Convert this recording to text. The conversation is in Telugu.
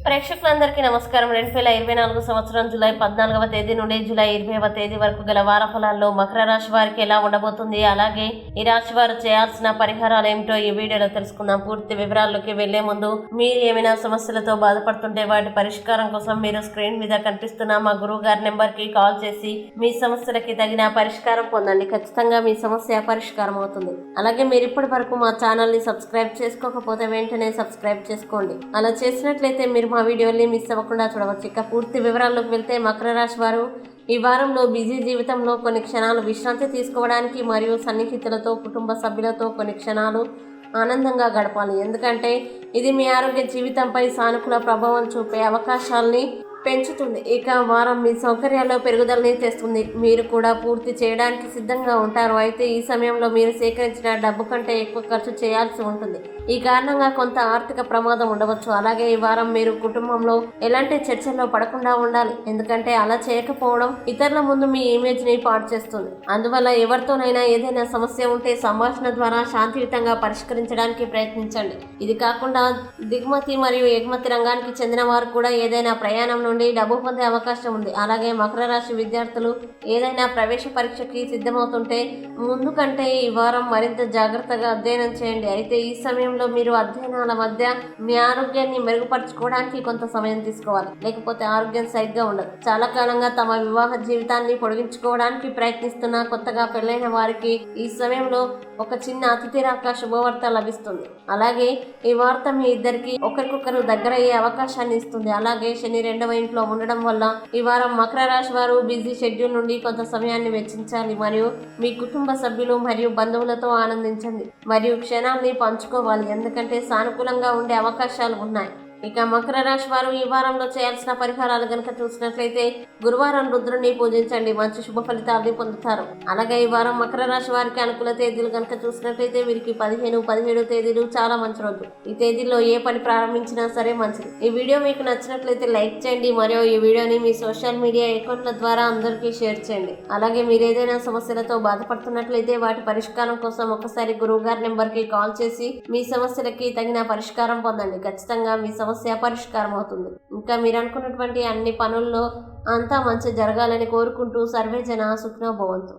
ప్రేక్షకులందరికీ నమస్కారం. 2024 సంవత్సరం జూలై 14వ తేదీ నుండి జూలై 20వ తేదీ వరకు గల వార ఫలాల్లో మకర రాశి వారికి ఎలా ఉండబోతుంది, అలాగే ఈ రాశి వారు చేయాల్సిన పరిహారాలు ఏమిటో ఈ వీడియోలో తెలుసుకుందాం. పూర్తి వివరాల్లోకి వెళ్లే ముందు మీరు ఏమైనా సమస్యలతో బాధపడుతుంటే వాటి పరిష్కారం కోసం మీరు స్క్రీన్ మీద కనిపిస్తున్న మా గురువు గారి నెంబర్ కి కాల్ చేసి మీ సమస్యలకి తగిన పరిష్కారం పొందండి. ఖచ్చితంగా మీ సమస్య పరిష్కారం అవుతుంది. అలాగే మీరు ఇప్పటి వరకు మా ఛానల్ ని సబ్స్క్రైబ్ చేసుకోకపోతే వెంటనే సబ్స్క్రైబ్ చేసుకోండి. అలా చేసినట్లయితే మీరు మా వీడియోని మిస్ అవ్వకుండా చూడవచ్చు. ఇక పూర్తి వివరాల్లోకి వెళ్తే మకర రాశి వారు ఈ వారంలో బిజీ జీవితంలో కొన్ని క్షణాలు విశ్రాంతి తీసుకోవడానికి మరియు సన్నిహితులతో కుటుంబ సభ్యులతో కొన్ని క్షణాలు ఆనందంగా గడపాలి. ఎందుకంటే ఇది మీ ఆరోగ్య జీవితంపై సానుకూల ప్రభావం చూపే అవకాశాలని పెంచుతుంది. ఇక వారం మీ సౌకర్యాల్లో పెరుగుదలని తెస్తుంది. మీరు కూడా పూర్తి చేయడానికి సిద్ధంగా ఉంటారు. అయితే ఈ సమయంలో మీరు సేకరించిన డబ్బు కంటే ఎక్కువ ఖర్చు చేయాల్సి ఉంటుంది. ఈ కారణంగా కొంత ఆర్థిక ప్రమాదం ఉండవచ్చు. అలాగే ఈ వారం మీరు కుటుంబంలో ఎలాంటి చర్చల్లో పడకుండా ఉండాలి. ఎందుకంటే అలా చేయకపోవడం ఇతరుల ముందు మీ ఇమేజ్ ని పాడు చేస్తుంది. అందువల్ల ఎవరితోనైనా ఏదైనా సమస్య ఉంటే సంభాషణ ద్వారా శాంతియుతంగా పరిష్కరించడానికి ప్రయత్నించండి. ఇది కాకుండా దిగుమతి మరియు ఎగుమతి రంగానికి చెందిన వారు కూడా ఏదైనా ప్రయాణం నుండి డబ్బు పొందే అవకాశం ఉంది. అలాగే మకర రాశి విద్యార్థులు ఏదైనా ప్రవేశ పరీక్షకి సిద్ధమవుతుంటే ముందు కంటే ఈ వారం మరింత జాగ్రత్తగా అధ్యయనం చేయండి. అయితే ఈ సమయంలో మీరు అధ్యయనాల మధ్య మీ ఆరోగ్యాన్ని మెరుగుపరచుకోవడానికి కొంత సమయం తీసుకోవాలి, లేకపోతే ఆరోగ్యం సరిగ్గా ఉండదు. చాలా కాలంగా తమ వివాహ జీవితాన్ని పొడిగించుకోవడానికి ప్రయత్నిస్తున్న కొత్తగా పెళ్లైన వారికి ఈ సమయంలో ఒక చిన్న అతిథి రాక శుభవార్త లభిస్తుంది. అలాగే ఈ వార్త మీ ఇద్దరికి ఒకరికొకరు దగ్గరయ్యే అవకాశాన్ని ఇస్తుంది. అలాగే శని 2వ ఇంట్లో ఉండడం వల్ల ఈ వారం మకర రాశి వారు బిజీ షెడ్యూల్ నుండి కొంత సమయాన్ని వెచ్చించాలి మరియు మీ కుటుంబ సభ్యులు మరియు బంధువులతో ఆనందించండి మరియు క్షణాల్ని పంచుకోవాలి. ఎందుకంటే సానుకూలంగా ఉండే అవకాశాలు ఉన్నాయి. ఇక మకర రాశి వారు ఈ వారంలో చేయాల్సిన పరిహారాలు గనక చూసినట్లయితే గురువారం రుద్రుని పూజించండి, మంచి శుభ ఫలితాలని పొందుతారు. అలాగే ఈ వారం మకర రాశి వారికి అనుకూల తేదీలు గనక చూసినట్లయితే వీరికి 15, 17 తేదీలు చాలా మంచి రోజు. ఈ తేదీల్లో ఏ పని ప్రారంభించినా సరే మంచిది. ఈ వీడియో మీకు నచ్చినట్లయితే లైక్ చేయండి మరియు ఈ వీడియోని మీ సోషల్ మీడియా అకౌంట్ల ద్వారా అందరికీ షేర్ చేయండి. అలాగే మీరు ఏదైనా సమస్యలతో బాధపడుతున్నట్లయితే వాటి పరిష్కారం కోసం ఒకసారి గురువు గారి నెంబర్ కి కాల్ చేసి మీ సమస్యలకి తగిన పరిష్కారం పొందండి. ఖచ్చితంగా మీ సమస్య పరిష్కారం అవుతుంది. ఇంకా మీరు అనుకున్నటువంటి అన్ని పనుల్లో అంతా మంచి జరగాలని కోరుకుంటూ సర్వే జన సుఖినో భవంతు.